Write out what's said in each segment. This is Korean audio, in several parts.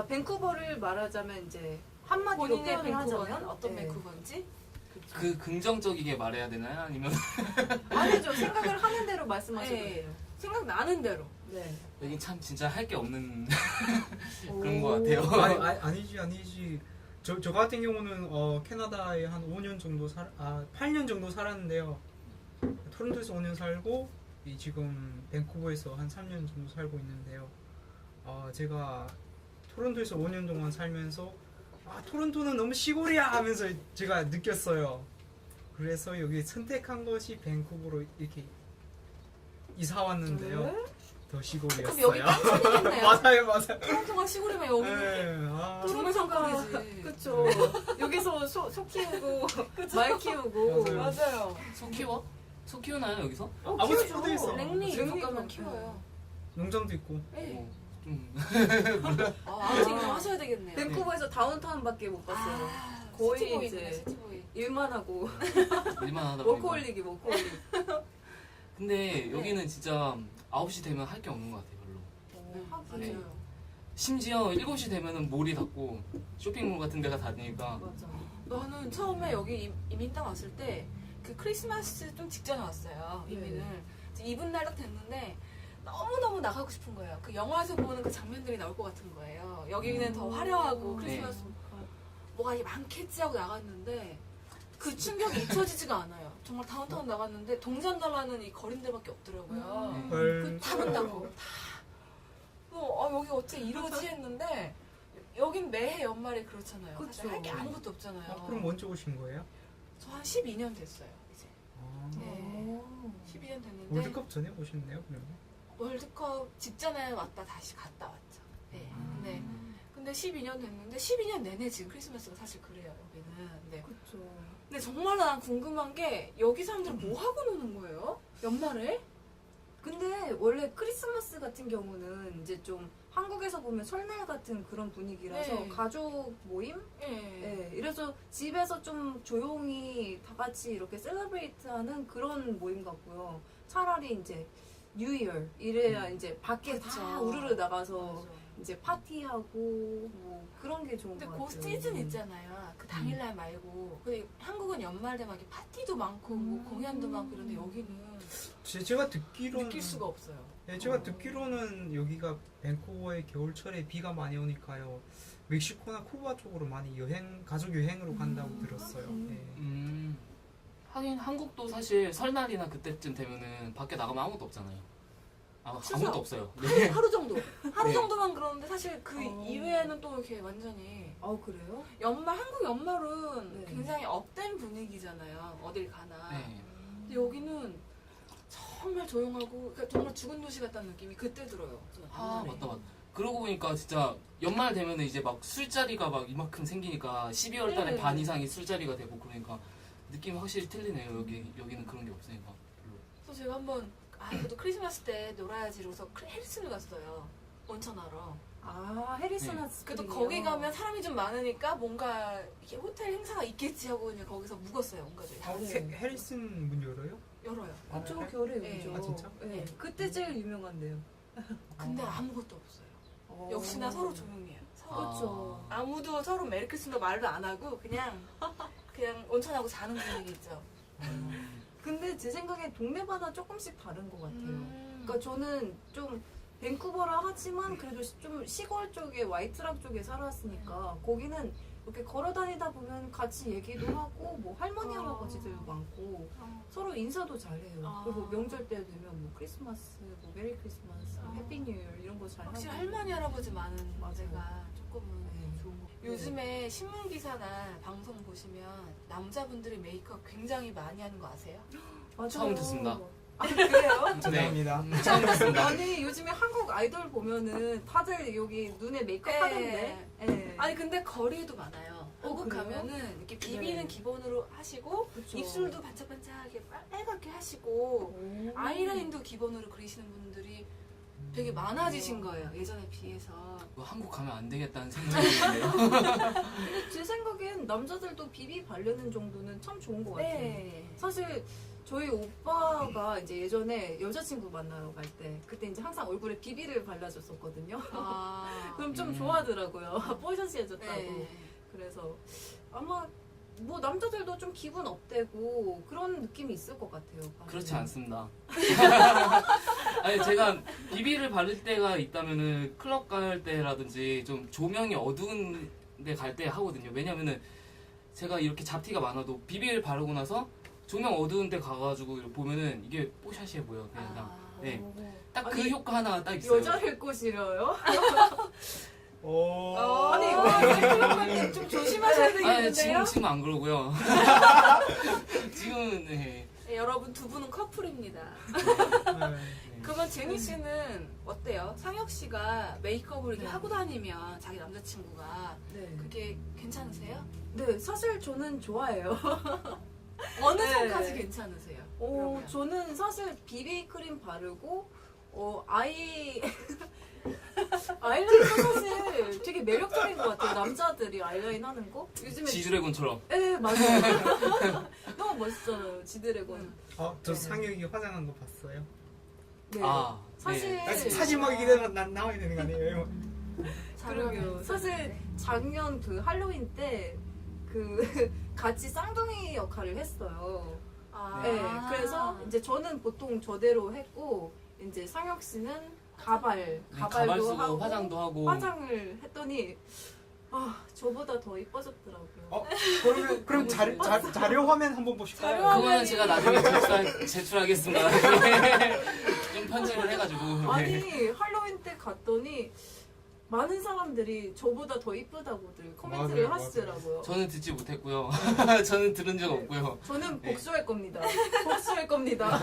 밴쿠버를 말하자면 이제 한마디로 본인의 표현을 밴쿠버는 하자면 어떤 네. 밴쿠버인지? 그 긍정적이게 말해야 되나요? 아니면 아니죠. 생각을 하는 대로 말씀하셔도 네. 돼요. 생각나는 대로. 네. 여긴 참 진짜 할 게 없는 그런 오. 것 같아요. 아니지. 저 같은 경우는 캐나다에 한 5년 정도 8년 정도 살았는데요. 토론토에서 5년 살고 지금 밴쿠버에서 한 3년 정도 살고 있는데요. 제가 토론토에서 5년 동안 살면서 토론토는 너무 시골이야 하면서 제가 느꼈어요. 그래서 여기 선택한 것이 밴쿠버로 이렇게 이사 왔는데요. 네? 더 그럼 여기 시골이었어요. 딴소리겠네요. 맞아요. 토론토가 시골이면 여기는 네, 정말 산골이지. 그쵸. 여기서 소 키우고 말 키우고 맞아요. 맞아요. 소 키워? 소 키우나요 여기서? 아버지 키우죠. 초대 있어. 랭리 랭리 이쪽 가면 가면 키워요. 농장도 있고. 네. 좀 아버지 좀 하셔야 되겠네요. 밴쿠버에서 다운타운밖에 못 봤어요. 거의 거의 이제 이제 시티보이. 일만 하고 일만 하다 보니까. 워커홀릭이 워커홀릭. 근데 여기는 진짜 9시 되면 할 게 없는 것 같아요 별로. 하긴. 맞아요. 심지어 7시 되면은 몰이 닫고 쇼핑몰 같은 데가 닫으니까 맞아. 나는 처음에 여기 이민 딱 왔을 때 그 크리스마스 좀 직전에 왔어요. 이민을. 이제 이분 날 딱 됐는데 너무너무 나가고 싶은 거예요. 그 영화에서 보는 그 장면들이 나올 것 같은 거예요. 여기는 더 화려하고 크리스마스 뭐가 이게 많겠지 하고 나갔는데 그 충격이 잊혀지지가 않아요. 정말 다운타운 나갔는데 동전 달라는 이 거린들밖에 없더라고요. 헐. 다 문닫고 여기 어떻게 이러지 했는데 여긴 매해 연말에 그렇잖아요. 그쵸. 사실 할 게 아무것도 없잖아요. 그럼 언제 오신 거예요? 저 한 12년 됐어요 이제. 아, 네. 12년 됐는데 월드컵 전에 오셨네요, 그러면? 월드컵 직전에 왔다 다시 갔다 왔죠. 네. 아. 근데 12년 됐는데 12년 내내 지금 크리스마스가 사실 그래요 여기는. 네. 그쵸. 근데 정말 난 궁금한 게 여기 사람들은 뭐 하고 노는 거예요? 연말에? 근데 원래 크리스마스 같은 경우는 이제 좀 한국에서 보면 설날 같은 그런 분위기라서 네. 가족 모임? 예. 네, 이래서 집에서 좀 조용히 다 같이 이렇게 셀러브레이트 하는 그런 모임 같고요. 차라리 이제 뉴이얼 이래야 이제 밖에 다 그쵸. 우르르 나가서 맞아. 이제 파티하고 뭐 그런 게 좋은 근데 것 그 같아요. 시즌 있잖아요. 그 당일날 말고. 근데 한국은 연말 되면 이렇게 파티도 많고 뭐 공연도 많고 이런데 여기는 제가 듣기로는 느낄 수가 없어요. 네, 제가 듣기로는 여기가 밴쿠버의 겨울철에 비가 많이 오니까요. 멕시코나 쿠바 쪽으로 많이 가족 여행으로 간다고 들었어요. 네. 하긴 한국도 사실 설날이나 그때쯤 되면은 밖에 나가면 아무것도 없잖아요. 추석. 아무것도 없어요. 하루 정도. 하루 네. 정도만 그러는데 사실 그 어. 이외에는 또 이렇게 완전히 그래요? 한국 연말은 네. 굉장히 업된 분위기잖아요. 어딜 가나. 네. 근데 여기는 정말 조용하고 그러니까 정말 죽은 도시 같다는 느낌이 그때 들어요. 아 옛날에. 맞다. 그러고 보니까 진짜 연말 되면은 이제 막 술자리가 막 이만큼 생기니까 12월 달에 네. 반 이상이 술자리가 되고 그러니까 느낌이 확실히 틀리네요. 여기는 그런 게 없으니까. 별로. 그래서 제가 한번 그래도 크리스마스 때 놀아야지 이러고서 해리슨을 갔어요. 온천하러. 해리슨 네. 핫스프링. 그래도 거기 가면 사람이 좀 많으니까 뭔가 이렇게 호텔 행사가 있겠지 하고 그냥 거기서 묵었어요. 온 가족이. 네. 해리슨 문 열어요? 열어요. 그쪽 아, 겨울에 네. 오죠. 아, 진짜? 네. 그때 제일 유명한데요. 근데 아무것도 없어요. 역시나 서로 조용해요. 서로 그렇죠. 아무도 서로 메리 크리스마스 말도 안 하고 그냥 온천하고 자는 분위기죠. 근데 제 생각엔 동네마다 조금씩 다른 것 같아요. 음. 그러니까 저는 좀 밴쿠버라 하지만 그래도 좀 시골 쪽에 와이트락 쪽에 살았으니까 거기는 이렇게 걸어 다니다 보면 같이 얘기도 하고 뭐 할머니 할아버지들도 많고 서로 인사도 잘해요. 그리고 명절 때 되면 뭐 크리스마스, 뭐 메리 크리스마스, 해피 뉴 이어 이런 거 잘 하고. 확실히 할머니 할아버지 많은 맞아요. 데가 조금은 네. 좋은 거. 요즘에 신문 기사나 방송 보시면 남자분들이 메이크업 굉장히 많이 하는 거 아세요? 맞아요. 처음 듣습니다. 그래요? 죄송합니다. 처음 듣습니다. 아니 요즘에 한국 아이돌 보면은 다들 여기 눈에 메이크업 하던데. 네. 아니 근데 거리에도 많아요. 한국 그래요? 가면은 이렇게 비비는 네. 기본으로 하시고 그쵸. 입술도 반짝반짝하게 빨갛게 하시고 오. 아이라인도 기본으로 그리시는 분들이 되게 많아지신 거예요. 예전에 비해서. 한국 가면 안 되겠다는 생각이 드네요. 근데 제 생각엔 남자들도 비비 바르는 정도는 참 좋은 것 같아요. 네. 사실 저희 오빠가 이제 예전에 여자친구 만나러 갈 때 그때 이제 항상 얼굴에 비비를 발라줬었거든요. 그럼 좀 좋아하더라고요. 뽀샤시해졌다고. 네. 그래서 아마 뭐 남자들도 좀 기분 업되고 그런 느낌이 있을 것 같아요. 그렇지 않습니다. 아니 제가 비비를 바를 때가 있다면은 클럽 갈 때라든지 좀 조명이 어두운 데 갈 때 하거든요. 왜냐면은 제가 이렇게 잡티가 많아도 비비를 바르고 나서 조명 어두운 데 가가지고 보면은 이게 뽀샤시해 보여. 그냥 네. 딱 그 아니, 효과 하나 딱 있어요. 여자를 꼬시려요? 오. 아니 클럽 좀 조심하셔야 아니 되겠는데요? 지금 안 그러고요. 지금은 네. 네, 여러분 두 분은 커플입니다. 네. 그러면 제니 씨는 어때요? 상혁 씨가 메이크업을 이렇게 네. 하고 다니면 자기 남자친구가 네. 그게 괜찮으세요? 네, 사실 저는 좋아해요. 어느 네. 선까지 괜찮으세요? 그러면? 저는 사실 비비 크림 바르고 아이라인도 사실 되게 매력적인 것 같아요. 남자들이 아이라인 하는 거. 요즘에 지드래곤처럼. 네, 맞아요. 너무 멋있잖아요, 지드래곤. 저 네. 상혁이 화장한 거 봤어요. 네. 아 사실 네. 사진 막 이게 나와야 되는 거 아니에요? 그러게요. 사실 작년 그 할로윈 때 그 같이 쌍둥이 역할을 했어요. 네, 그래서 이제 저는 보통 저대로 했고 이제 상혁 씨는 가발, 네, 가발도 가발 쓰고 하고 화장도 하고. 화장을 했더니 저보다 더 이뻐졌더라고요. 그럼 자료 화면 한번 보실까요? 자료 화면. 그거는 제가 나중에 제출하겠습니다. 좀 편집을 해가지고. 네. 아니 할로윈 때 갔더니 많은 사람들이 저보다 더 이쁘다고들 코멘트를 맞아요, 하시더라고요. 저는 듣지 못했고요. 저는 들은 적 없고요. 저는 네. 복수할 겁니다. 복수할 겁니다.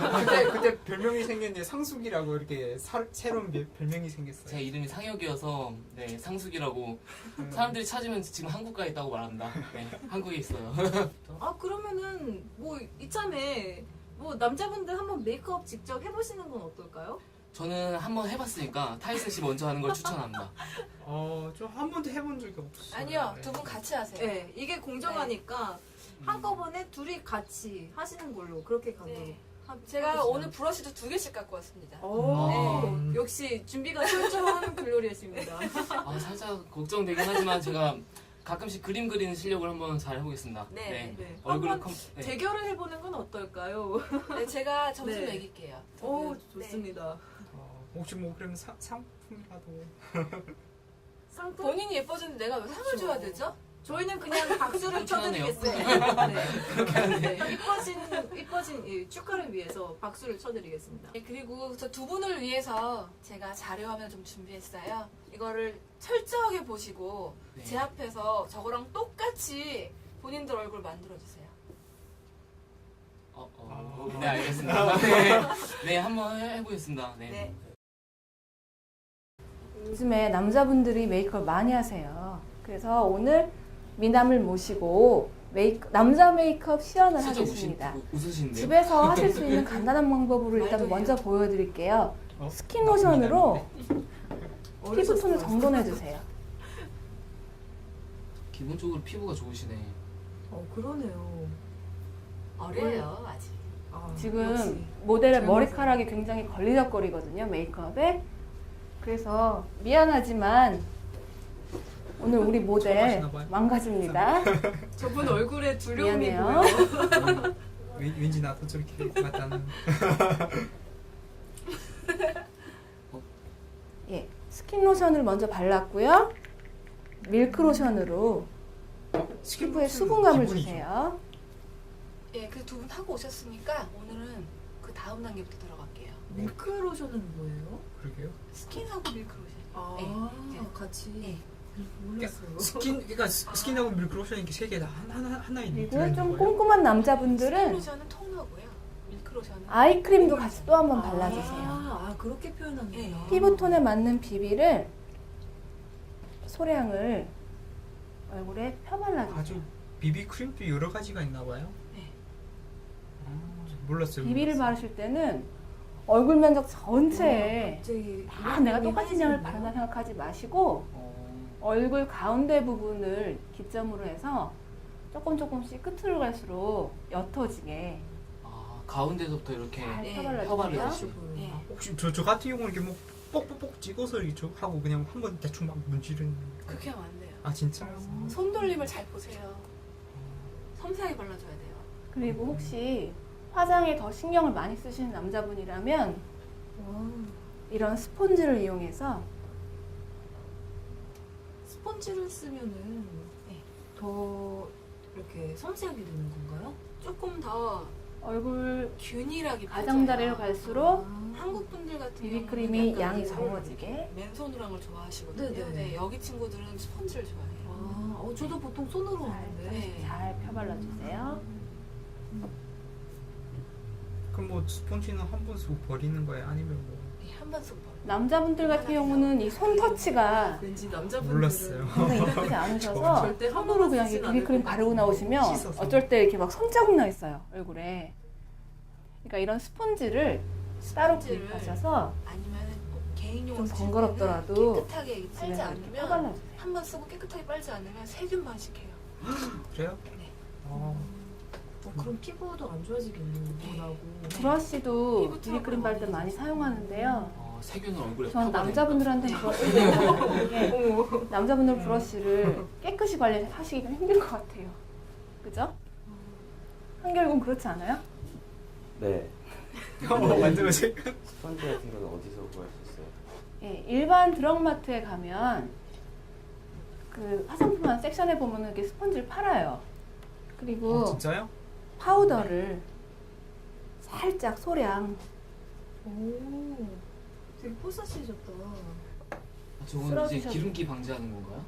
그때 별명이 생겼는데 상숙이라고 이렇게 새로운 별명이 생겼어요. 제 이름이 상혁이어서 네, 상숙이라고 사람들이 찾으면 지금 한국 가 있다고 말합니다. 네, 한국에 있어요. 그러면은 뭐 이참에 뭐 남자분들 한번 메이크업 직접 해보시는 건 어떨까요? 저는 한번 해봤으니까 타이슨 씨 먼저 하는 걸 추천합니다. 좀 한 번도 해본 적이 없어요. 아니요, 네. 두 분 같이 하세요. 네, 이게 공정하니까 한꺼번에 둘이 같이 하시는 걸로 그렇게 가도록. 네. 제가 오늘 브러쉬도 2개씩 갖고 왔습니다. 오, 역시 준비가 철저한 글로리아십니다. 살짝 걱정되긴 하지만 제가 가끔씩 그림 그리는 실력을 한번 잘 해보겠습니다. 네. 네. 얼굴을 한번 네. 대결을 해보는 건 어떨까요? 네, 제가 점수 네. 매길게요. 두 오, 분. 좋습니다. 혹시 뭐 그럼 상품이라도 상품? 본인이 예뻐졌는데 내가 왜 상을 줘야 되죠? 저희는 그냥 박수를 그렇게 하네요. 쳐드리겠습니다. 네. 이뻐진 이 축하를 위해서 박수를 쳐드리겠습니다. 네, 그리고 저 두 분을 위해서 제가 자료 화면을 좀 준비했어요. 이거를 철저하게 보시고 네. 제 앞에서 저거랑 똑같이 본인들 얼굴 만들어주세요. 네 알겠습니다. 네, 네 한번 해보겠습니다. 네. 네. 요즘에 남자분들이 메이크업 많이 하세요. 그래서 오늘 미남을 모시고 남자 메이크업 시연을 슬쩍 하겠습니다. 웃으시는데요? 집에서 하실 수 있는 간단한 방법으로 일단 말도 먼저 보여드릴게요. 어? 스킨 로션으로 피부톤을 어려졌어요. 정돈해주세요. 기본적으로 피부가 좋으시네. 그러네요. 어려요 아직. 지금 역시. 모델의 젊어서. 머리카락이 굉장히 걸리적거리거든요, 메이크업에. 그래서 미안하지만 오늘 우리 모델 좋아하시나 봐요. 망가집니다. 저분 얼굴에 두려움이 미안해요. 보여요. 왠지 나도 저렇게 될 것 같다는. 예, 스킨 로션을 먼저 발랐고요. 밀크 로션으로 피부에 수분감을 기본이죠. 주세요. 예, 그 두 분 하고 오셨으니까 오늘은 그 다음 단계부터 들어갈게요. 밀크 로션은 뭐예요? 그러게요. 스킨하고 밀크 로션. 네. 같이. 네. 몰랐어요. 그러니까 스킨하고 밀크 로션 이렇게 세 개 다 하나에 그리고 들어있는 좀 거예요? 꼼꼼한 스킨 남자분들은 로션은 톤하고요. 밀크 로션은 아이크림도 같이 또 한번 발라주세요. 그렇게 표현하는구나. 네. 피부톤에 맞는 비비를 소량을 얼굴에 펴발라주세요. 아주 비비 크림도 여러 가지가 있나 봐요. 네. 몰랐어요. 비비를 바르실 때는 얼굴 면적 전체에 갑자기 다 내가 똑같은 양을 바른다 생각하지 마시고 얼굴 가운데 부분을 기점으로 해서 조금씩 끝으로 갈수록 옅어지게 가운데서부터 이렇게 잘 네, 펴발을 펴발라주세요. 해주시고. 네. 혹시 저 같은 경우는 이렇게 뭐 뽁뽁뽁 찍어서 이렇게 하고 그냥 한번 대충 막 문지르는. 그렇게 하면 안 돼요. 아 진짜? 손 돌림을 잘 보세요. 섬세하게 발라줘야 돼요. 그리고 혹시 화장에 더 신경을 많이 쓰시는 남자분이라면 와, 이런 스폰지를 이용해서 스펀지를 쓰면은 네. 더 이렇게 섬세하게 되는 건가요? 조금 더 얼굴 균일하게 가장자리로 펴져요. 갈수록 한국 분들 같은 비비크림이 경우는 약간 양이 이제 적어지게. 맨손으로 한 걸 좋아하시거든요. 네네. 네, 여기 친구들은 스펀지를 좋아해요. 저도 보통 손으로 잘, 하는데. 네. 잘 펴발라주세요. 그럼 뭐 스폰지는 한 번 쓰고 버리는 거예요? 아니면 뭐? 네, 한번 쓰고 버려요. 남자분들 같은 경우는 이 손 터치가 왠지 남자분들은 몰랐어요. 굉장히 익숙하지 않으셔서 절대 한 손으로 번만 그냥 쓰진 이 않을 비비크림 것 바르고 같은데. 나오시면 씻어서. 어쩔 때 이렇게 막 손자국 나 있어요 얼굴에. 그러니까 이런 스폰지를 따로 스펀지를 구입하셔서 아니면 꼭 개인용으로 좀 쓸 번거롭더라도 때는 깨끗하게 집에서 빨지 이렇게 않으면 펴발라주세요. 한 번 쓰고 깨끗하게 빨지 않으면 세균 번식해요. 그래요? 네. 그럼 피부도 안 좋아지겠네요. 더 나고. 브러쉬도 피부 비비크림 트러블 바를 때 많이 많이 사용하는데요. 세균을 얼굴에 전 펴발리는 남자분들한테는 브러쉬를 이게 남자분들 브러쉬를 깨끗이 관리하시기가 힘들 것 같아요. 그죠? 한결군 그렇지 않아요? 네. 만들어지. 스펀지 같은 거는 어디서 구할 수 있어요? 예, 일반 드럭마트에 가면 그 화장품 한 섹션에 보면 이렇게 스펀지를 팔아요. 그리고 진짜요? 파우더를 살짝 소량 오, 되게 뽀사시해졌다. 저건 이제 쓰러지셔도 기름기 방지하는 건가요?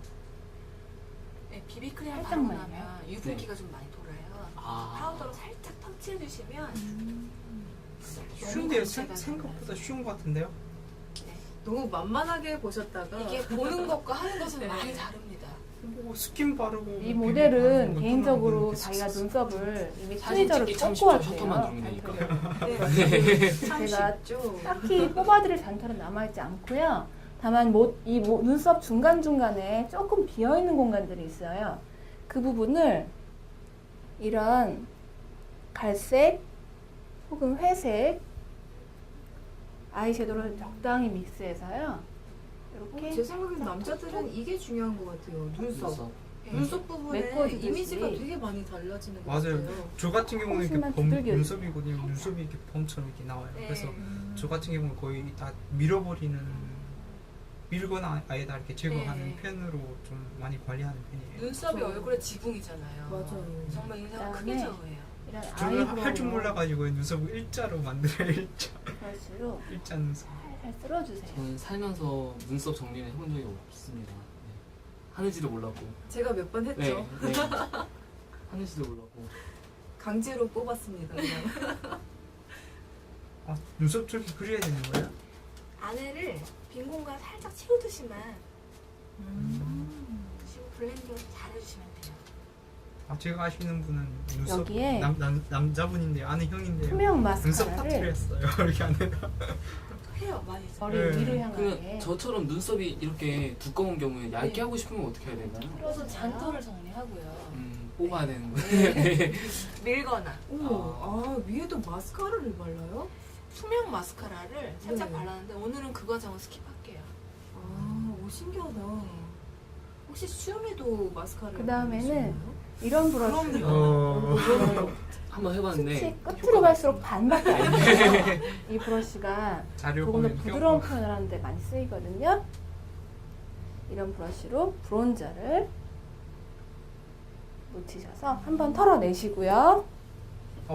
네, 비비크림 살짝만요. 바르고 나면 유분기가 좀 많이 돌아요. 아. 파우더로 살짝 터치해 주시면 쉬운데요? 생각보다 쉬운 것 같은데요? 너무 만만하게 보셨다가 이게 보는 것과 하는 것은 많이 다릅니다. 뭐 스킨 바르고 이 비비 모델은 바르는 거 개인적으로 이렇게 자기가 쓱쓱 눈썹을 이미 사진 트위저로 찍기 참 꽂고 쉽죠. 왔대요. 셔터만 누르면 되니까. 네, 참 제가 쉽죠. 딱히 뽑아드릴 잔털은 남아있지 않고요. 다만 눈썹 중간중간에 조금 비어있는 공간들이 있어요. 그 부분을 이런 갈색 혹은 회색 아이섀도우를 적당히 믹스해서요. 이렇게 제 생각엔 남자들은 이게 중요한 것 같아요. 눈썹. 눈썹 부분에 메꿔주듯이. 이미지가 되게 많이 달라지는 것 맞아요. 같아요. 저 같은 경우는 이렇게 조금씩만 범, 두들겨 눈썹이거든요. 눈썹이 이렇게 범처럼 이렇게 나와요. 네. 그래서 저 같은 경우는 거의 다 밀어버리는 밀거나 아예 다 이렇게 제거하는 네. 편으로 좀 많이 관리하는 편이에요. 눈썹이 그렇죠. 얼굴의 지붕이잖아요. 맞아요. 정말 인상을 그다음에 크게 저어해요. 이런 저는 할 줄 아이브로우 몰라가지고 눈썹을 일자로 만들어요. 브러쉬로 일자 눈썹. 살살 쓸어주세요. 저는 살면서 눈썹 정리를 해본 적이 없습니다. 네. 하는지도 몰랐고. 제가 몇 번 했죠. 네. 네. 하는지도 몰랐고. 강제로 뽑았습니다. 그냥. 아, 눈썹 저렇게 그려야 되는 거예요? 안에를 빈 공간 살짝 채우듯이만 지금 블렌딩 잘 해주시면 돼요. 아, 제가 아시는 분은 눈썹 여기에 남자분인데 아는 형인데요. 투명 눈썹 마스카라를 터트렸어요. 이렇게 안에다. 해요, 많이 있어요. 머리 네. 위로 향하게 그러면 저처럼 눈썹이 이렇게 두꺼운 경우에 얇게 하고 싶으면 어떻게 해야 되나요? 그래서 잔털을 정리하고요. 뽑아야 되는 거예요. 밀거나 오, 위에도 마스카라를 발라요? 투명 마스카라를 살짝 네. 발랐는데 오늘은 그 과정은 스킵할게요. 오, 신기하다. 혹시 수염에도 마스카라를 그다음에는 바르시나요? 이런 브러쉬로 어, 한번 해봤는데 끝이 끝으로 갈수록 반밖에 안 돼요. 이 브러쉬가 자료 조금 더 보면 부드러운 표현을 하는데 많이 쓰이거든요. 이런 브러쉬로 브론저를 묻히셔서 한번 털어내시고요.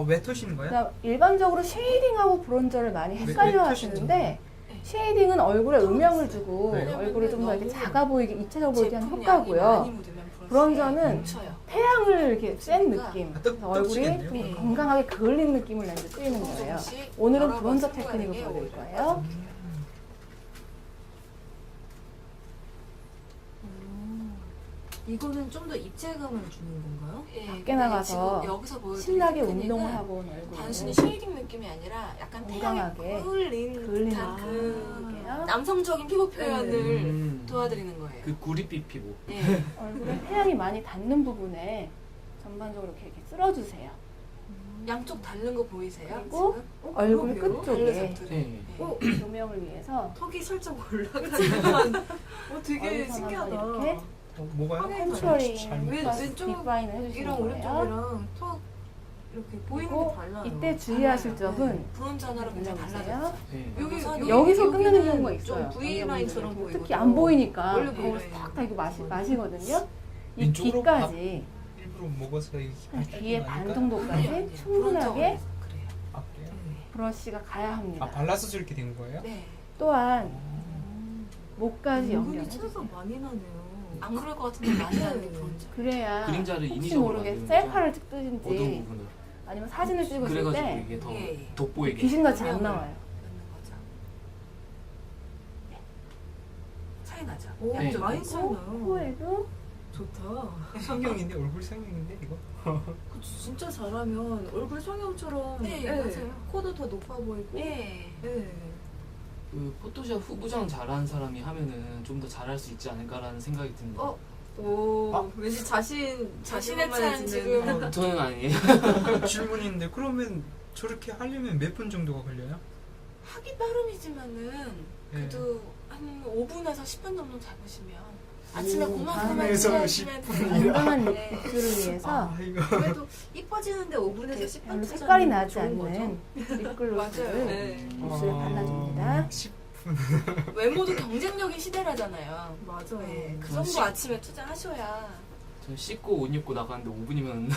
왜 터시는 거예요? 그다음 일반적으로 쉐이딩하고 브론저를 많이 헷갈려 왜 하시는데 쉐이딩은 얼굴에 음영을 주고 네. 얼굴을 좀 더 이렇게 작아 보이게 입체적으로 보이게 하는 제품량이 효과고요. 많이 묻으면 브론저는 뭉쳐요. 태양을 이렇게 쐰 느낌. 아, 그래서 얼굴이 떡지겠네요. 좀 네. 건강하게 그을린 느낌을 내는데 쓰이는 거예요. 조금씩 오늘은 여러 번 브론저 첨가하는 테크닉을 게 보여드릴 오히려 거예요. 이거는 좀 더 입체감을 주는 건가요? 예, 밖에 나가서 지금 여기서 보여드린 신나게 테크닉은 운동을 하고 온 얼굴을 단순히 쉐이딩 느낌이 아니라 약간 건강하게 태양에 그을린 그을린 듯한 그 느낌이에요. 남성적인 피부 표현을 음. 도와드리는 거예요. 그 구릿빛 피부. 예. 얼굴에 태양이 많이 닿는 부분에 전반적으로 이렇게 쓸어주세요. 양쪽 다른 거 보이세요? 그리고 지금? 얼굴 그러게요. 끝 쪽에 달래서들이. 네. 네. 조명을 위해서 턱이 살짝 올라가는 되게 어디서나 신기하다. 이렇게 뭐가요? 컨트롤링 잘못 왼- 봤어요. 왼쪽 디파인을 해주시는 이랑 거예요. 오른쪽이랑 턱 이렇게 보이는 그리고 게 달라요. 이때 주의하실 달라요. 점은 브론즈 하나로 굉장히 보세요. 달라졌죠. 네. 여기서 끝내는 여기는 경우가 있어요. 좀 V 라인처럼 보이고 특히 안 보이니까 원래 거기서 V 라인. 탁다 이거 마시거든요. 이 왼쪽으로 귀까지 일부러 먹어서 한 귀에 반 아니에요, 정도까지 아니에요. 충분하게 브론즈 그래요. 아, 그래요? 브러쉬가 가야 합니다. 아 발라서 저렇게 된 거예요? 네. 또한 목까지 은근히 연결해주세요. 차이가 많이 나네요. 안 그럴 것 같은데 많이 나는 게 브론즈. 그래야 그림자를 혹시 인위적으로 모르게 만드는 셀카를 어두운 찍든지 부분을. 아니면 사진을 찍었을 그래가지고 때 이게 더 예, 예. 돋보이게. 귀신같이 안 조명을 나와요. 넣는 거죠. 차이 나죠. 오, 네. 많이 차이 그리고 나요. 코에도 좋다. 성형인데 얼굴 성형인데 이거? 그치, 진짜 잘하면 얼굴 성형처럼 네, 맞아요. 코도 더 높아 보이고. 예. 네. 그 포토샵 후보장 잘하는 사람이 하면은 좀 더 잘할 수 있지 않을까라는 생각이 듭니다. 어? 오, 아. 왠지 자신의 찬 자신만해지는- 지금 저는 아니에요. 질문인데 그러면 저렇게 하려면 몇 분 정도가 걸려요? 하기 나름이지만은 예. 그래도 한 5분에서 10분 정도 잡으시면 아침에 오, 그만큼만 밤에서 취하시면 10분이요? 건강한 네. 립술을 위해서 아 이거 그래도 이뻐지는데 5분에서 10분 별로 투자는 색깔이 나지 좋은 않는 거죠. 립글로스를 맞아요. 네. 입술에 발라줍니다. 10분 외모도 경쟁력인 시대라잖아요. 맞아. 네, 그 그건 정도 아침에 투자하셔야 저 씻고 옷 입고 나가는데 5분이면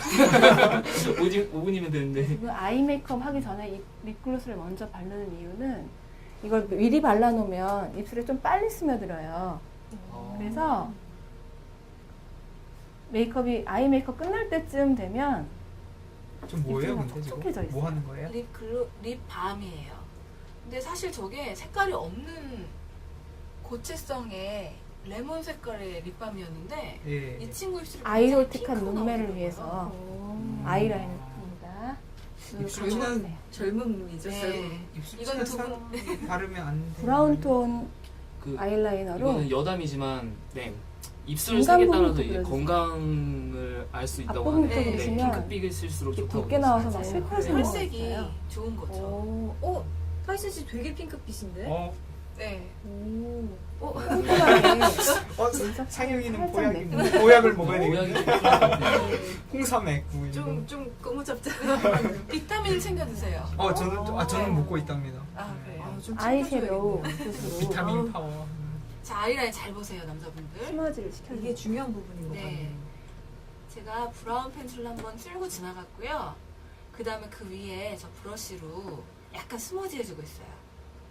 5분이면 되는데. 지금 아이 메이크업 하기 전에 이 립글로스를 먼저 바르는 이유는 이걸 미리 발라놓으면 입술에 좀 빨리 스며들어요. 그래서 메이크업이 아이 메이크업 끝날 때쯤 되면 좀 뭐예요 입술만 근데 지금? 촉촉해져 있어요. 뭐 하는 거예요? 립 밤이에요. 근데 사실 저게 색깔이 없는 고체성의 레몬 색깔의 립밤이었는데 예. 이 친구 입술이 아이로틱한 굉장히 눈매를 핑크가 위해서 오. 아이라인을 풉니다. 눈을 입술은 감아주세요. 젊은 눈이죠, 네. 젊은. 입술 이건 찰싹 바르면 안 돼. 브라운 톤 그 아이라이너로 이거는 여담이지만 네. 입술 건강 색에 따라서 부분도 이제 그려주세요. 건강을 알 수 있다고 앞부분 하는데 쪽 네, 보시면 핑크빛일수록 이렇게 좋다고 붉게 나와서 막 맞아요. 실크하시는 거 혈색이 있어요. 좋은 거죠. 오, 타이슨 씨 되게 핑크빛인데? 네. 오. 꼼꼼하게 상혁이는 살짝 보약을 먹어야 모양이 되겠네. 좀 이상한데. 홍삼액 뭐 이런 거. 좀 꼬무잡잡한. 비타민 챙겨 드세요. 저는 먹고 있답니다. 아, 그래요? 아, 좀 아이섀도우 챙겨줘야겠네요. 붓으로 비타민 파워. 자, 아이라인 잘 보세요, 남자분들. 스머지를 시켜주세요. 이게 중요한 부분인 것 네. 같네요. 제가 브라운 펜슬로 한번 쓸고 지나갔고요. 그 다음에 그 위에 저 브러쉬로 약간 스머지 해주고 있어요.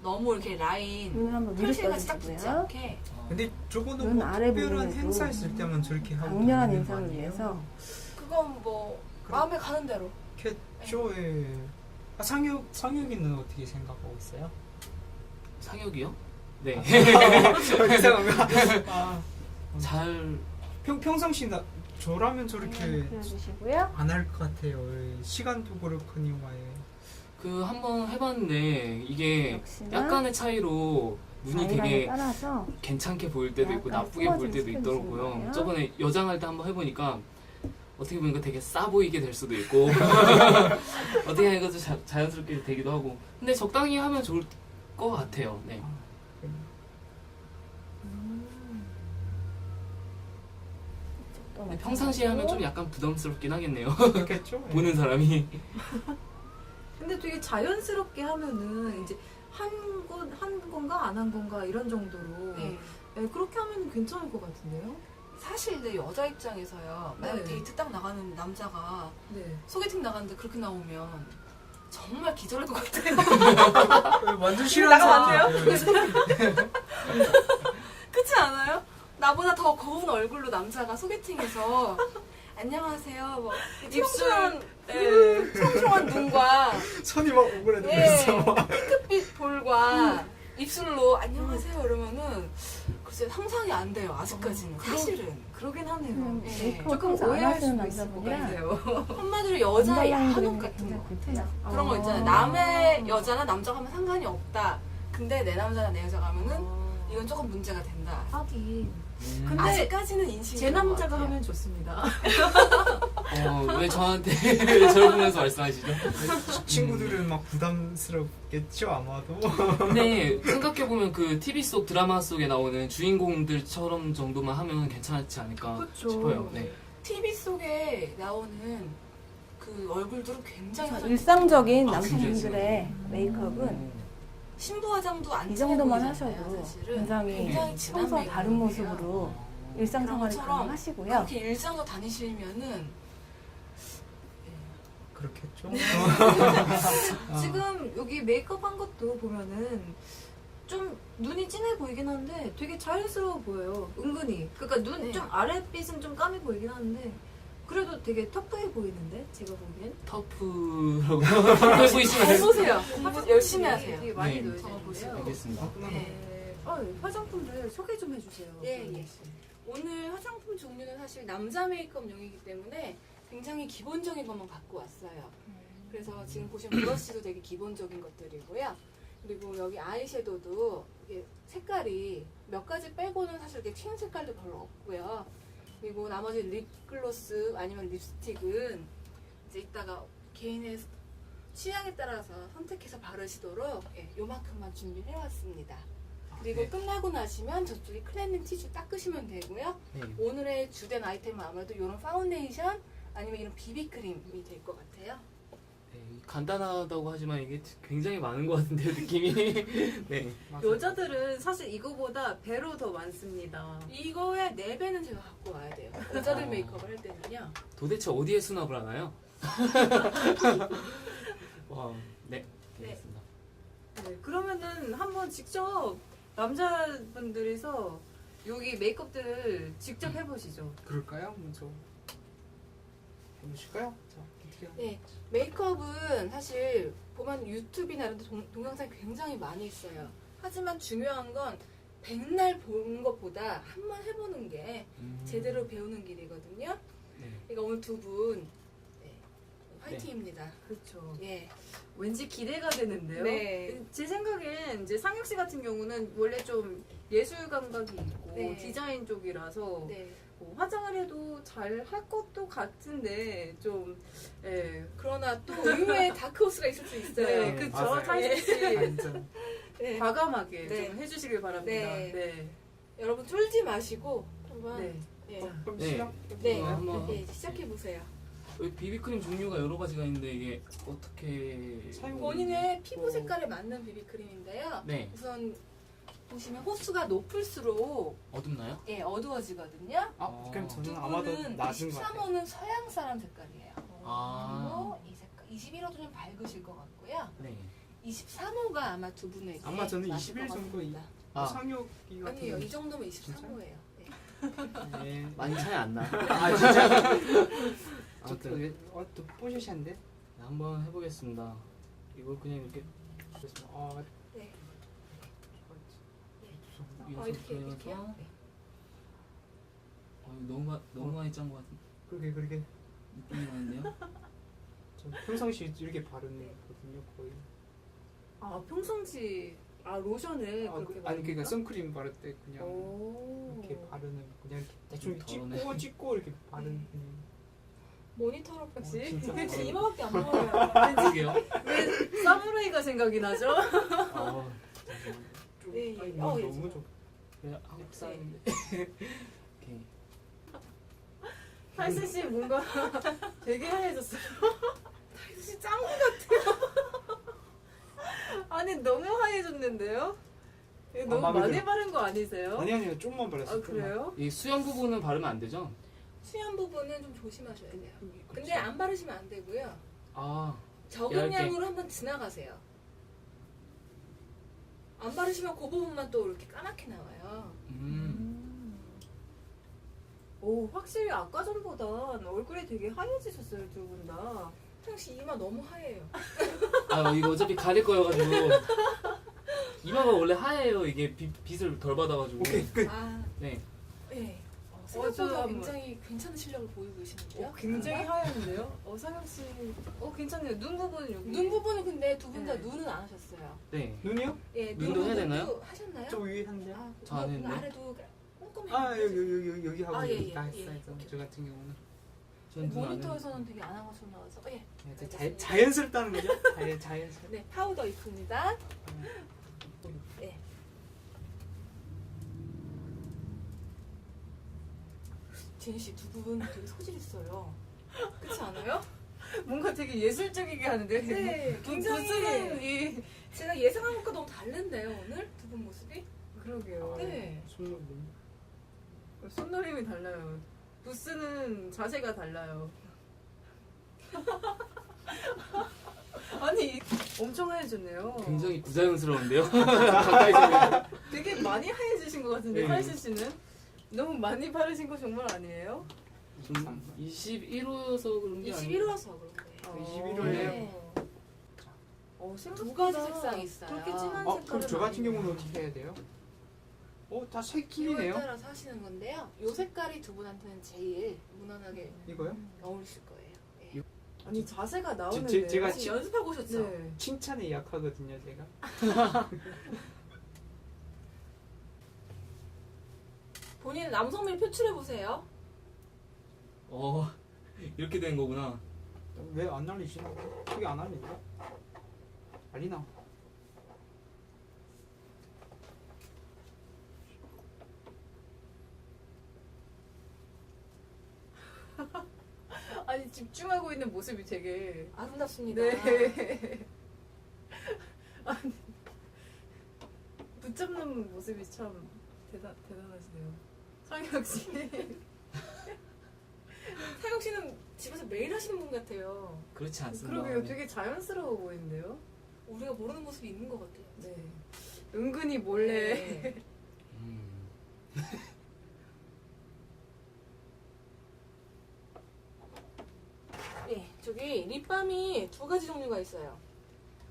너무 이렇게 라인, 눈을 한번 위로 털실같이 딱 붙지 떠주시고요. 않게. 근데 적어도 눈 뭐 아래 특별한 부분에도 행사 있을 때만 저렇게 하고 강렬한 다니는 거 인상을 아니에요? 위해서 그건 뭐 마음에 가는 대로. 캣쇼에 상혁이는 어떻게 생각하고 있어요? 상혁이요? 네. 이상한가? 아, 잘 평상시 저라면 저렇게 그려주시고요. 안 할 것 같아요. 시간도 그렇거니와에. 그 한번 해봤는데 이게 역시나 약간의 차이로 눈이 아이라인을 되게 따라서 괜찮게 보일 때도 있고 약간 나쁘게 보일 때도 스머지를 있더라고요. 시켜주시는 저번에 여장할 때 한번 해보니까 어떻게 보니까 되게 싸 보이게 될 수도 있고 어떻게 해가지고 자연스럽게 되기도 하고 근데 적당히 하면 좋을 것 같아요. 네. 또 근데 평상시에 하면 좀 약간 부담스럽긴 하겠네요. 그렇겠죠? 보는 사람이. 근데 되게 자연스럽게 하면은 이제 한 건가 안 한 건가 이런 정도로 네. 네, 그렇게 하면 괜찮을 것 같은데요? 사실 근데 여자 입장에서요. 만약 네. 데이트 딱 나가는 남자가 네. 소개팅 나가는데 그렇게 나오면 정말 기절할 것 같아요. 완전 싫어하는 나가면 사람. 그렇지 않아요? 나보다 더 고운 얼굴로 남자가 소개팅에서 안녕하세요. 뭐 입술 청초한 눈과 손이 막 오그라들면서 핑크빛 볼과 입술로 안녕하세요 이러면은 글쎄 상상이 안 돼요. 아직까지는 사실은. 그러긴 하네요. 네. 메이크업 조금 항상 안 오해할 하시는 수도 있을 것 남자분이랑 같아요. 한마디로 여자의 언더라인 한옥 그리는 게 같은 굉장히 거. 불편해요. 그런 거 있잖아요. 남의 여자나 남자가 하면 상관이 없다. 근데 내 남자나 내 여자가 하면은 이건 조금 문제가 된다. 하긴 근데 아직까지는 인식이 제 그런 것 남자가 같아요. 하면 좋습니다. 왜 저한테 왜 저를 보면서 말씀하시죠? 친구들은 막 부담스럽겠죠 아마도. 근데 생각해보면 그 TV 속 드라마 속에 나오는 주인공들처럼 정도만 하면 괜찮지 않을까 그쵸. 싶어요. 네. TV 속에 나오는 그 얼굴들은 굉장히 화장 일상적인 아, 남성분들의 진짜요? 메이크업은 신부 화장도 안 이 진해 정도만 보이잖아요, 하셔도 사실은. 굉장히 굉장히 진한 평소 다른 메이크업이에요. 모습으로 일상생활을 그런 것처럼 가능하시고요. 그렇게 일상으로 다니시면은 그렇겠죠. 지금 여기 메이크업 한 것도 보면은 좀 눈이 진해 보이긴 한데 되게 자연스러워 보여요. 은근히. 그러니까 눈 네. 좀 아랫빛은 좀 까매 보이긴 하는데 그래도 되게 터프해 보이는데 제가 보기엔. 터프라고 터프해 잘 보이시면 보세요. 열심히 하세요. 되게 많이 네. 넣어야 저거 되는데요. 보세요. 알겠습니다. 네. 화장품들 소개 좀 해주세요. 예, 예. 오늘 화장품 종류는 사실 남자 메이크업용이기 때문에 굉장히 기본적인 것만 갖고 왔어요. 그래서 지금 보시면 브러쉬도 되게 기본적인 것들이고요. 그리고 여기 아이섀도우도 이게 색깔이 몇 가지 빼고는 사실 이렇게 튀는 색깔도 별로 없고요. 그리고 나머지 립글로스 아니면 립스틱은 이제 이따가 개인의 취향에 따라서 선택해서 바르시도록 요만큼만 준비를 해왔습니다. 그리고 네. 끝나고 나시면 저쪽에 클렌징 티슈 닦으시면 되고요. 네. 오늘의 주된 아이템은 아무래도 이런 파운데이션 아니면 이런 비비크림이 될 것 같아요. 네, 간단하다고 하지만 이게 굉장히 많은 것 같은데요, 느낌이. 네. 여자들은 사실 이거보다 배로 더 많습니다. 이거의 4배는 제가 갖고 와야 돼요. 여자들 메이크업을 할 때는요. 도대체 어디에 수납을 하나요? 와, 네. 알겠습니다. 네, 그러면은 한번 직접 남자분들이서 여기 메이크업들을 직접 해보시죠. 그럴까요? 먼저 해보실까요? 자 어떻게? 네, 메이크업은 사실 보면 유튜브나 이런 데 동영상이 굉장히 많이 있어요. 하지만 중요한 건 백날 보는 것보다 한 번 해보는 게 제대로 배우는 길이거든요. 네. 그러니까 오늘 두 분 화이팅입니다. 그렇죠. 예. 왠지 기대가 되는데요. 네. 제 생각엔 이제 상혁 씨 같은 경우는 원래 좀 예술 감각이 있고 네. 디자인 쪽이라서 네. 뭐 화장을 해도 잘 할 것도 같은데 좀 예. 그러나 또 의외의 다크호스가 있을 수 있어요. 네, 네, 그쵸. 맞아요. 찬식 씨 완전. 네. 과감하게 네. 좀 해주시길 바랍니다. 네. 네. 여러분 쫄지 마시고 한번 네. 예. 그럼 네. 시작. 네. 한번 네, 시작해 보세요. 여기 비비크림 종류가 여러 가지가 있는데 이게 어떻게 사용- 본인의 피부 색깔에 맞는 비비크림인데요. 네, 우선 보시면 호수가 높을수록 어둡나요? 어두워지거든요. 아 그럼 두 저는 아마도 분은 낮은 것 같아요. 23호는 서양 사람 색깔이에요. 아. 그리고 이 색깔 21호도 좀 밝으실 것 같고요. 네. 23호가 아마 두 분에게 아마 저는 맞을 21 것 정도 같습니다. 아. 상욕이 같은. 아니에요. 이 정도면 23호예요. 네. 네. 많이 차이 안 나. 아 진짜. 아무튼 또 뽀시신데? 한번 해보겠습니다. 이걸 그냥 이렇게 아 네. 이렇게 이렇게요? 해서 네. 너무 많이 짠 것 같은 그렇게 느낌이 나는데요? 저 평상시 이렇게 바르거든요 거의. 아 평상시 로션을 아, 그렇게 아니 그러니까 바릅니까? 선크림 바를 때 그냥 오. 이렇게 바르는 그냥 이렇게 좀 대충 덜어내. 찍고 이렇게 바르는. 모니터로 혹시? 진짜. 근데 이마밖에 안 보여요. 그러게요. 왜 사무라이가 생각이 나죠? 아, 좀 네, 예. 아니, 예, 너무 좀. 그냥 한국 사람인데. 오케이. 탈수 씨 뭔가 되게 하얘졌어요. 탈수 씨 짱구 같아요. 아니 너무 하얘졌는데요? 이거 너무 마음에 많이 들어요. 바른 거 아니세요? 아니요 좀만 발랐어요. 아 그래요? 이 수영 부분은 바르면 안 되죠? 수연 부분은 좀 조심하셔야 돼요. 근데 그렇죠. 안 바르시면 안 되고요. 아, 적은 얇게. 양으로 한번 지나가세요. 안 바르시면 그 부분만 또 이렇게 까맣게 나와요. 오 확실히 아까 전보다 얼굴이 되게 하얘지셨어요 두 분 다. 평시 이마 너무 하얘요. 아 이거 어차피 가릴 거여가지고 이마가 원래 하얘요. 이게 빛을 덜 받아가지고. 오케이 끝. 아, 네. 예. 생각보다 한번. 굉장히 괜찮은 실력을 보이고 계시는데요. 굉장히 하얀데요? 상혁 씨, 괜찮네요. 눈 부분 여기. 눈 부분은 근데 두 분 다 네. 눈은 안 하셨어요. 네. 눈이요? 예, 눈도 해야 되나요? 하셨나요? 저 위에 한대요. 아, 저안 했는데. 아래도 꼼꼼히. 아 여기 하고 아, 예, 여기 다 예, 했어요. 예. 저 같은 경우는 전 눈 안 했는데. 모니터에서는 되게 안 하고 나와서 예. 알겠습니다. 자연스럽다는 거죠? 자연스럽. 네, 파우더 입습니다. 네. 지은 씨두 분 되게 소질 있어요. 그렇지 않아요? 뭔가 되게 예술적이게 하는데. 네, 굉장히 굉장히. 제가 예상한 것과 너무 다른데요 오늘 두 분 모습이? 그러게요. 네. 손놀림이 달라요. 부스는 자세가 달라요. 아니, 엄청 하얘졌네요. 굉장히 부자연스러운데요. 가까이서 되게 많이 하얘지신 것 같은데, 네. 팔신 씨는? 너무 많이 바르신 거 정말 아니에요? 좀 21호여서 그런 게 아니에요. 21호라서 그런 거예요. 21호예요. 생각보다 두 가지 색상이 있어요. 그렇게 진한 그럼 색깔은 저 같은 아니네요. 경우는 어떻게 해야 돼요? 다 이거에 색깔이네요. 따라서 하시는 건데요. 요 색깔이 두 분한테는 제일 무난하게 이거요? 어울리실 거예요. 예. 아니, 자세가 나오는데. 제가 지금 연습하고 오셨죠? 네. 칭찬에 약하거든요, 제가. 본인 남성미를 표출해 보세요. 이렇게 된 거구나. 왜 안 날리시나? 크게 안 날리는데? 알리나? 아니, 집중하고 있는 모습이 되게. 아름답습니다. 네. 아니, 붙잡는 모습이 참 대단하시네요. 상혁 씨. 사영 씨는 집에서 매일 하시는 분 같아요. 그렇지 않습니다. 그러게요. 되게 자연스러워 보이는데요? 우리가 모르는 모습이 있는 것 같아요. 네. 은근히 몰래. 네. 음. 예, 저기 립밤이 두 가지 종류가 있어요.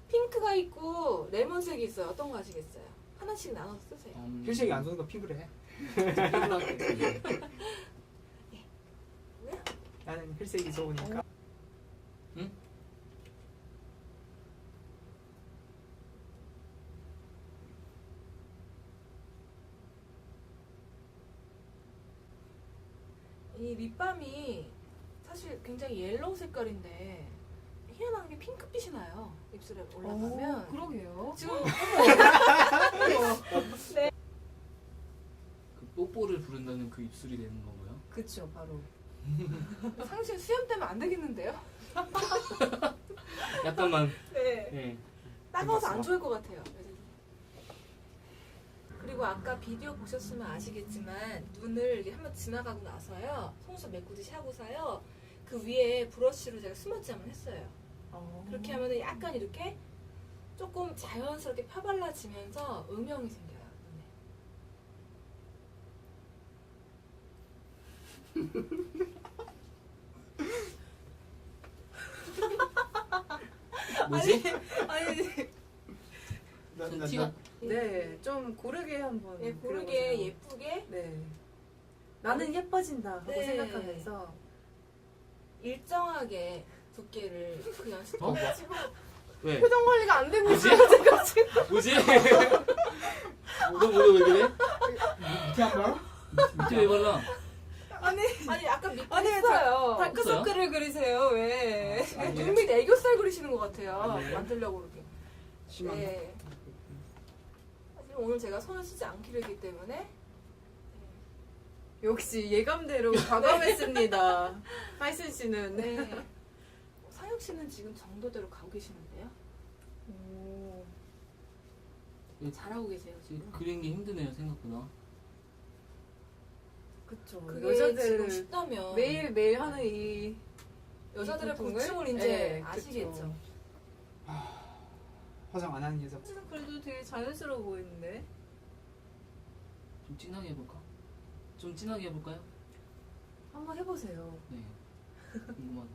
핑크가 있고 레몬색이 있어요. 어떤 거 하시겠어요? 하나씩 나눠서 쓰세요. 혈색이 안 좋으니까 핑크를 해. 나는 혈색이 좋으니까. 이 립밤이 사실 굉장히 옐로우 색깔인데 희한한 게 핑크빛이 나요. 입술에 올라가면. 그러게요. 지금 그 뽀뽀를 부른다는 그 입술이 되는 건가요? 그쵸, 바로. 상실 수염 때문에 안 되겠는데요? 약간만. 네. 네. 따가워서 안 좋을 것 같아요. 여자들이. 그리고 아까 비디오 보셨으면 아시겠지만 눈을 이렇게 한번 지나가고 나서요. 속눈썹 메꾸듯이 하고서요. 그 위에 브러쉬로 제가 스머지함을 했어요. 그렇게 하면 약간 이렇게 조금 자연스럽게 펴발라지면서 음영이 생겨요. 뭐지? 아니, 전 티가 네. 좀 고르게 한번. 네, 고르게 그려보세요. 예쁘게 네. 나는 예뻐진다 하고 네. 생각하면서. 일정하게 두께를 그 연습. 어? 왜? 표정 관리가 안 되고 뭐지? 있어요, 제가 지금. 뭐지? 너 왜 그래? 밑에 한 번? 밑에 왜 발라? 아니 약간 밑에 아니, 했어요. 다크서클을 그리세요, 왜? 눈 밑 애교살 그리시는 것 같아요. 아, 네. 만들려고 그렇게. 심한가? 네. 하지만 오늘 제가 손을 쓰지 않기로 했기 때문에 역시 예감대로 과감했습니다. 하이슨 씨는. 네. 상혁 씨는 지금 정도대로 가고 계시는데요. 오. 잘하고 계세요 지금. 그린 게 힘드네요 생각보다. 그쵸. 그게 지금 여자들 쉽다면 매일매일 하는 이 여자들의 고통을? 고충을 이제 네, 아시겠죠. 그쵸. 화장 안 하는 여자. 그래도 되게 자연스러워 보이는데. 좀 진하게 해볼까? 좀 진하게 해볼까요? 한번 해보세요. 네. 궁금하다.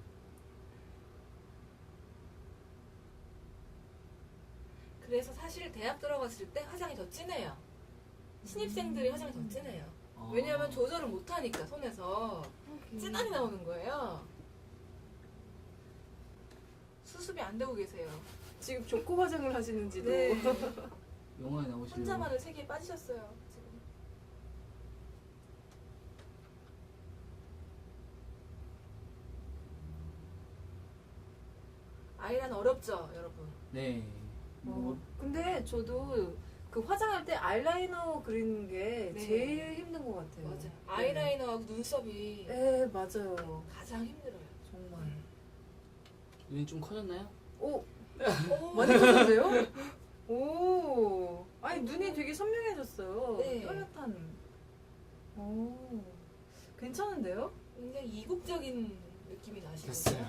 그래서 사실 대학 들어갔을 때 화장이 더 진해요. 신입생들이 화장이 더 진해요. 왜냐하면 조절을 못하니까 손에서 찌단이 나오는 거예요. 수습이 안 되고 계세요. 지금 조코 화장을 하시는지도. 네. 영화에 나오시는 혼자만을 세계에 빠지셨어요. 지금. 아이라인 어렵죠, 여러분? 네. 근데 저도 그 화장할 때 아이라이너 그리는 게 네. 제일 힘든 것 같아요. 맞아요. 아이라이너하고 눈썹이 네, 맞아요. 가장 힘들어요. 정말. 눈이 좀 커졌나요? 오, 오, 많이 커졌어요? 오, 아니 눈이 되게 선명해졌어요. 네. 또렷한. 오, 괜찮은데요? 굉장히 이국적인 느낌이 나시죠? 됐어요.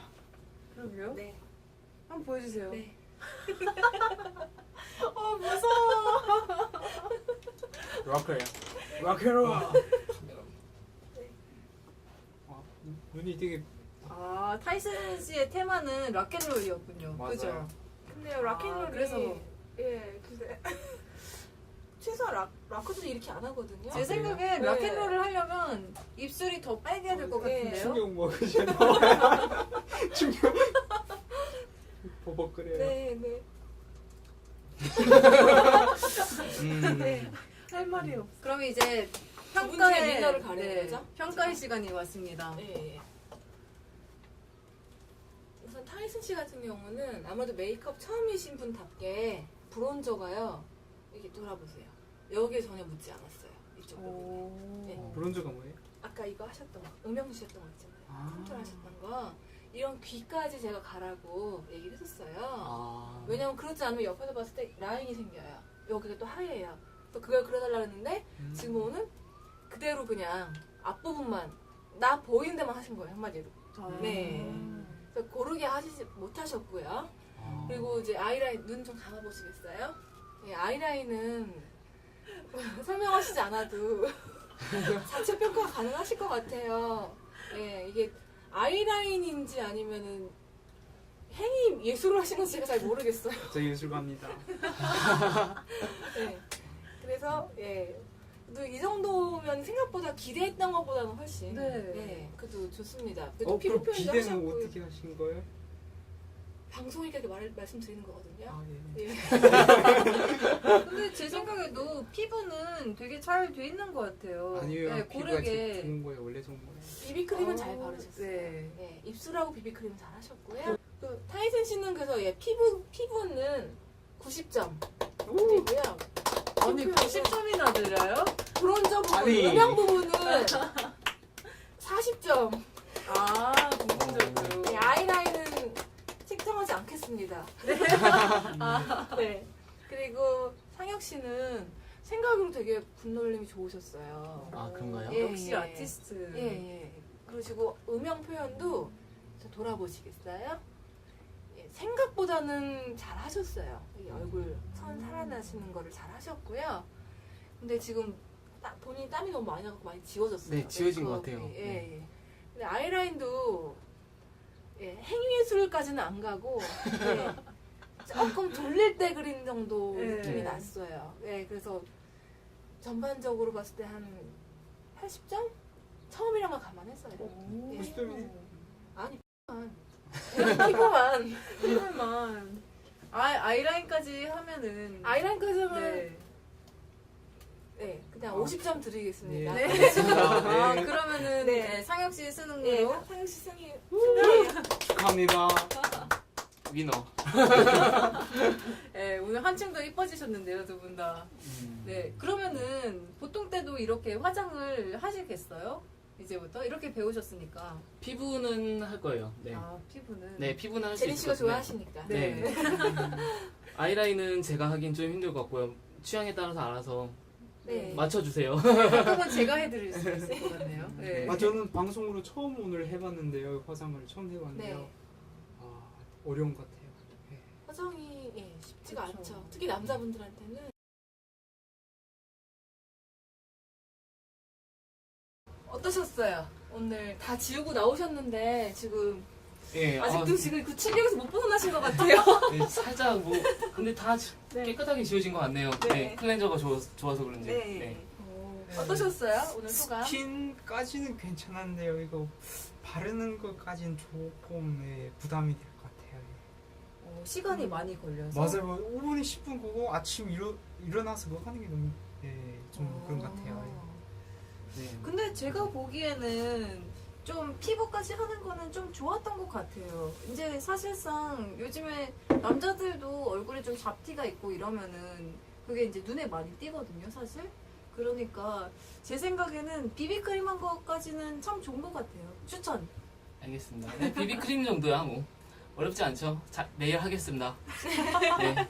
그러게요. 네. 한번 보여주세요. 네. 무서워. 락커예요. 락커로. 네. 눈이 되게 아, 타이슨 씨의 테마는 락앤롤이었군요. 맞아요. 그죠? 근데 락앤롤이 아, 그래서. 예, 근데 최소한 락커들이 이렇게 안 하거든요. 제 생각에 네. 락앤롤을 하려면 입술이 더 빨개야 될 것 네. 같은데요? 충격 먹으셔. 충격. 버벅거려요. 네, 네. 네. 할 말이 없어. 그럼 이제 두 분의 평가의 민낯을 가리는 거죠? 평가의 시간이 왔습니다. 네. 우선 타이슨 씨 같은 경우는 아무래도 메이크업 처음이신 분답게 브론저가요. 이렇게 돌아보세요. 여기에 전혀 묻지 않았어요. 이쪽 부분에. 오. 네. 브론저가 뭐예요? 아까 이거 하셨던 거, 음영 주셨던 거 있잖아요. 아. 컨트롤 하셨던 거. 이런 귀까지 제가 가라고 얘기를 했었어요. 아. 왜냐면 그렇지 않으면 옆에서 봤을 때 라인이 생겨요. 여기가 또 하얘요. 또 그걸 그려달라 했는데 지금 오늘 그대로 그냥 앞부분만 나 보이는 데만 하신 거예요. 한마디로. 아. 네. 그래서 고르게 하시지 못하셨고요. 그리고 이제 아이라인 눈 좀 감아보시겠어요? 예, 아이라인은 설명하시지 않아도 자체 평가 가능하실 것 같아요. 예, 이게 아이라인인지 아니면은 행위 예술을 하신 건지 제가 잘 모르겠어요. 저 예술가입니다. 네. 그래서 예. 그래도 이 정도면 생각보다 기대했던 것보다는 훨씬 네. 그래도 좋습니다. 그래도 그럼 피부 표현도 기대는 하셨고 어떻게 하신 거예요? 방송이니까 이렇게 말씀드리는 거거든요. 아, 예. 예. 근데 제 생각에도 피부는 되게 잘 돼 있는 것 같아요. 아니에요. 네, 피부가 고르게. 좋은 거예요. 원래 좋은 거예요. 비비크림은 어, 잘 바르셨어요. 네. 네, 입술하고 비비크림 잘 하셨고요. 또 타이슨 씨는 그래서 예, 피부는 90점 드리고요. 아니, 90점이나 드려요? 브론저 부분, 아니. 음영 부분은 40점. 아, 공통적으로. 네, 아이라인은 책정하지 않겠습니다. 네. 그리고 상혁 씨는 생각으로 되게 분놀림이 좋으셨어요. 아, 그런가요? 예, 역시 예. 아티스트. 예. 그러시고 음영 표현도 저 돌아보시겠어요? 예, 생각보다는 잘 하셨어요. 이 얼굴 선 살아나시는 거를 잘 하셨고요. 근데 지금 본인이 땀이 너무 많이 나고 많이 지워졌어요. 네, 지워진 것 메이크업이. 같아요. 예. 근데 아이라인도 예, 행위예술까지는 안 가고 예, 조금 돌릴 때 그린 정도 네. 느낌이 났어요. 예, 그래서 전반적으로 봤을 때 한 80점? 처음이란 걸 감안했어요. 오. 예. 90점이네. 아니, 피부만. 피부만. 아이라인까지 하면은. 아이라인까지 하면 네. 네, 그냥 50점 드리겠습니다. 네. 아, 아, 네. 그러면은 네. 네, 상혁 씨 수능으로. 네, 상혁 씨 승리. 축하합니다. 위너. 네, 오늘 한층 더 이뻐지셨는데요, 두 분 다. 네, 그러면은 보통 때도 이렇게 화장을 하시겠어요? 이제부터 이렇게 배우셨으니까. 피부는 할 거예요. 네. 아, 피부는. 네, 피부는 할 수 제니 있을 씨가 것 같은데. 좋아하시니까. 네. 아이라인은 제가 하긴 좀 힘들 것 같고요. 취향에 따라서 알아서 네. 맞춰주세요. 보통은 제가 해드릴 수 있을 것 같네요. 네. 아, 저는 방송으로 처음 오늘 해봤는데요. 화장을 처음 해봤는데요. 네. 아, 어려운 것 같아요. 네. 화장이 예, 쉽지가 그쵸. 않죠. 특히 남자분들한테는. 어떠셨어요? 오늘 다 지우고 나오셨는데 지금 예, 아직도 지금 그 충격에서 못 벗어나신 것 같아요. 네, 살짝 뭐 근데 다 네. 깨끗하게 지워진 것 같네요. 네. 네, 클렌저가 좋아서 그런지. 네. 네. 어떠셨어요? 오늘 소감? 스킨까지는 괜찮은데요. 이거 바르는 것까지는 조금 부담이 될 것 같아요. 시간이 많이 걸려서. 맞아요. 5분에 10분 그거 아침 일어나서 그거 하는 게 너무 좀 그런 것 같아요. 네. 근데 제가 보기에는 좀 피부까지 하는 거는 좀 좋았던 것 같아요. 이제 사실상 요즘에 남자들도 얼굴에 좀 잡티가 있고 이러면은 그게 이제 눈에 많이 띄거든요, 사실. 그러니까 제 생각에는 비비크림 한 거까지는 참 좋은 것 같아요. 추천. 알겠습니다. 네, 비비크림 정도야 뭐 어렵지 않죠. 자, 매일 하겠습니다. 네,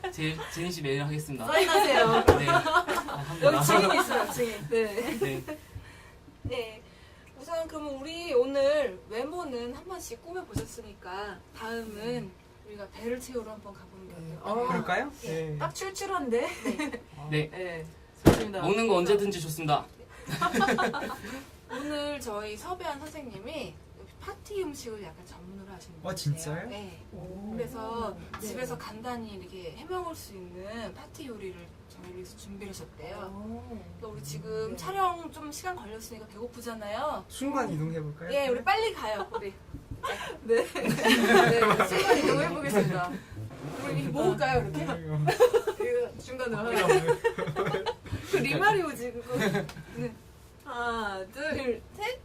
제니 씨 매일 하겠습니다. 사인하세요. 네, 여기 합니다. 증인 있어요, 증인. 네. 네, 네. 우선 그러면 우리 오늘 외모는 한 번씩 꾸며보셨으니까 다음은 우리가 배를 채우러 한번 가보는 게 어떨까요? 그럴까요? 네. 딱 출출한데. 네. 네. 좋습니다. 먹는 거 언제든지 좋습니다. 오늘 저희 섭외한 선생님이 파티 음식을 약간 전문으로 하시는 분이세요. 진짜요? 네. 오. 그래서 네. 집에서 간단히 이렇게 해먹을 수 있는 파티 요리를 저희 위해서 준비를 하셨대요. 그래서 우리 지금 네. 촬영 좀 시간 걸렸으니까 배고프잖아요. 순간 이동해 볼까요? 예, 우리 빨리 가요. 우리. 네. 네. 순간 이동해 보겠습니다. 우리 모을까요, 이렇게? 이거 중간으로 하나. 그 리마리오지 그거. 하나, 둘, 셋.